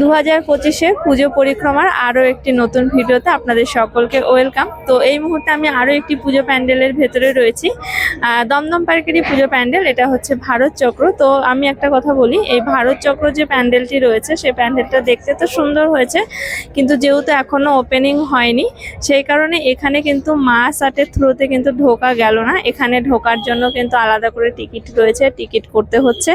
2025-এর পুজো পরিক্রমার আরও একটি নতুন ভিডিওতে আপনাদের সকলকে ওয়েলকাম। তো এই মুহূর্তে আমি আরও একটি পুজো প্যান্ডেলের ভেতরে রয়েছি, দমদম পার্কেরই পুজো প্যান্ডেল। এটা হচ্ছে ভারত চক্র। তো আমি একটা কথা বলি, এই ভারত চক্র যে প্যান্ডেলটি রয়েছে সেই প্যান্ডেলটা দেখতে তো সুন্দর হয়েছে, কিন্তু যেহেতু এখনও ওপেনিং হয়নি সেই কারণে এখানে কিন্তু মাস আর্টের থ্রুতে কিন্তু ঢোকা গেল না। এখানে ঢোকার জন্য কিন্তু আলাদা করে টিকিট রয়েছে, টিকিট করতে হচ্ছে।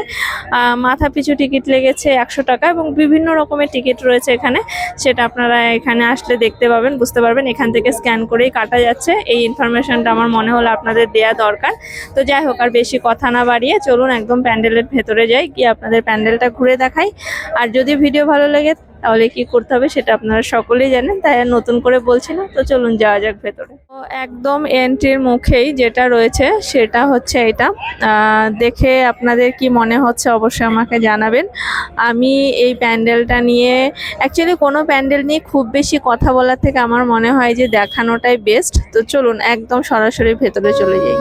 মাথা পিছু টিকিট লেগেছে 100 টাকা এবং বিভিন্ন রকমের টিকিট রয়েছে এখানে, সেটা আপনারা এখানে আসলে দেখতে পাবেন, বুঝতে পারবেন। এখান থেকে স্ক্যান করেই কাটা যাচ্ছে। এই ইনফরমেশনটা আমার মনে হলো আপনাদের দেয়া দরকার। তো যাই হোক, আর বেশি কথা না বাড়িয়ে চলুন একদম প্যান্ডেলের ভেতরে যাই, গিয়ে আপনাদের প্যান্ডেলটা ঘুরে দেখাই। আর যদি ভিডিও ভালো লাগে তাহলে কি করতে হবে সেটা আপনারা সকলেই জানেন, তাই আর নতুন করে বলছি না। তো চলুন যাওয়া যাক ভেতরে। তো একদম এন্ট্রির মুখেই যেটা রয়েছে সেটা হচ্ছে এটা। দেখে আপনাদের কি মনে হচ্ছে অবশ্যই আমাকে জানাবেন। আমি এই প্যান্ডেলটা নিয়ে অ্যাকচুয়ালি কোনো প্যান্ডেল নিয়ে খুব বেশি কথা বলার থেকে আমার মনে হয় যে দেখানোটাই বেস্ট। তো চলুন একদম সরাসরি ভেতরে চলে যাই।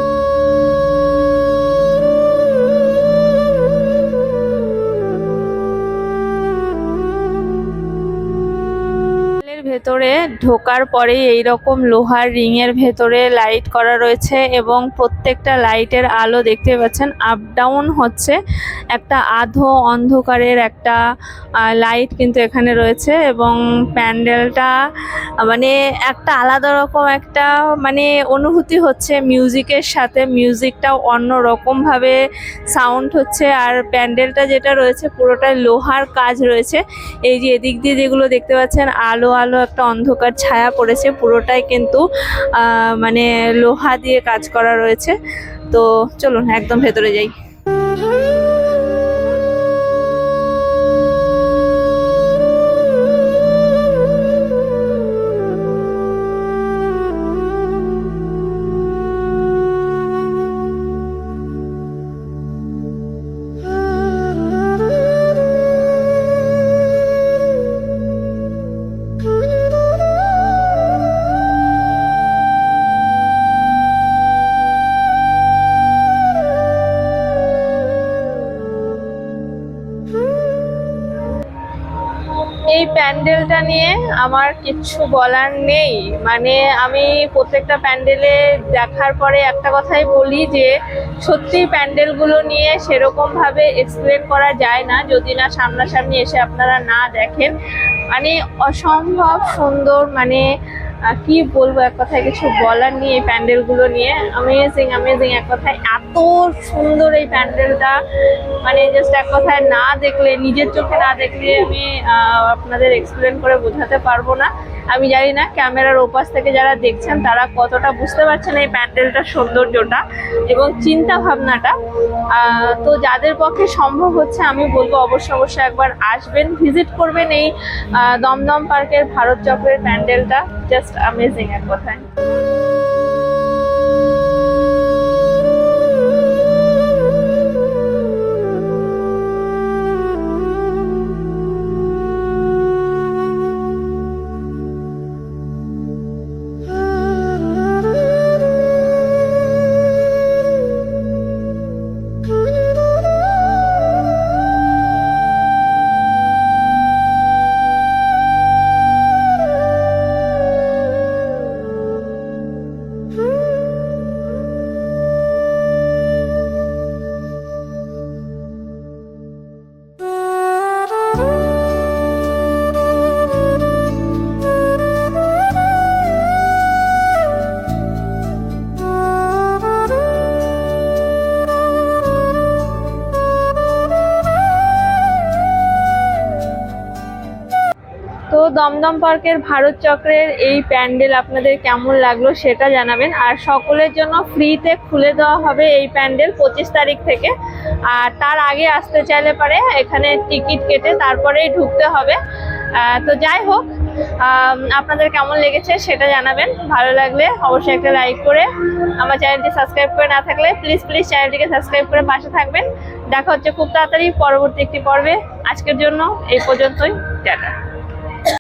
ভেতরে ঢোকার পরে এইরকম লোহার রিং এর ভেতরে লাইট করা রয়েছে এবং প্রত্যেকটা লাইটের আলো দেখতে পাচ্ছেন আপ ডাউন হচ্ছে। একটা আধো অন্ধকারের একটা লাইট কিন্তু এখানে রয়েছে এবং প্যান্ডেলটা মানে একটা আলাদা রকম একটা মানে অনুভূতি হচ্ছে মিউজিকের সাথে। মিউজিকটাও অন্য রকম ভাবে সাউন্ড হচ্ছে। আর প্যান্ডেলটা যেটা রয়েছে পুরোটাই লোহার কাজ রয়েছে। এই যে এদিক দিয়ে যেগুলো দেখতে পাচ্ছেন আলো আলো একটা অন্ধকার ছায়া পড়েছে, পুরোটাই কিন্তু মানে লোহা দিয়ে কাজ করা রয়েছে। তো চলুন একদম ভেতরে যাই। এই প্যান্ডেলটা নিয়ে আমার কিচ্ছু বলার নেই। মানে আমি প্রত্যেকটা প্যান্ডেলে দেখার পরে একটা কথাই বলি যে সত্যি প্যান্ডেলগুলো নিয়ে সেরকমভাবে এক্সপ্লেন করা যায় না যদি না সামনাসামনি এসে আপনারা না দেখেন। মানে অসম্ভব সুন্দর, মানে কি বলবো, এক কথায় কিছু বলার নেই। এই প্যান্ডেলগুলো নিয়ে অ্যামেজিং অ্যামেজিং, এক কথায় এত সুন্দর এই প্যান্ডেলটা। মানে জাস্ট এক কথায় না দেখলে, নিজের চোখে না দেখলে আমি আপনাদের এক্সপ্লেন করে বোঝাতে পারবো না। আমি জানি না ক্যামেরার ওপাশ থেকে যারা দেখছেন তারা কতটা বুঝতে পারছেন এই প্যান্ডেলটার সৌন্দর্যটা এবং চিন্তা ভাবনাটা। তো যাদের পক্ষে সম্ভব হচ্ছে আমি বলবো অবশ্যই একবার আসবেন, ভিজিট করবেন এই দমদম পার্কের ভারত চক্রের প্যান্ডেলটা। জাস্ট অ্যামেজিং এক কথায়। তো দমদম পার্কের ভারত চক্রের এই প্যান্ডেল আপনাদের কেমন লাগলো সেটা জানাবেন। আর সকলের জন্য ফ্রিতে খুলে দেওয়া হবে এই প্যান্ডেল 25 তারিখ থেকে। আর তার আগে আসতে চাইলে পারে এখানে টিকিট কেটে তারপরেই ঢুকতে হবে। তো যাই হোক, আপনাদের কেমন লেগেছে সেটা জানাবেন। ভালো লাগলে অবশ্যই একটা লাইক করে, আমার চ্যানেলটি সাবস্ক্রাইব করে না থাকলে প্লিজ চ্যানেলটিকে সাবস্ক্রাইব করে পাশে থাকবেন। দেখা হচ্ছে খুব তাড়াতাড়ি পরবর্তী একটি পর্বে। আজকের জন্য এই পর্যন্তই, টাটা।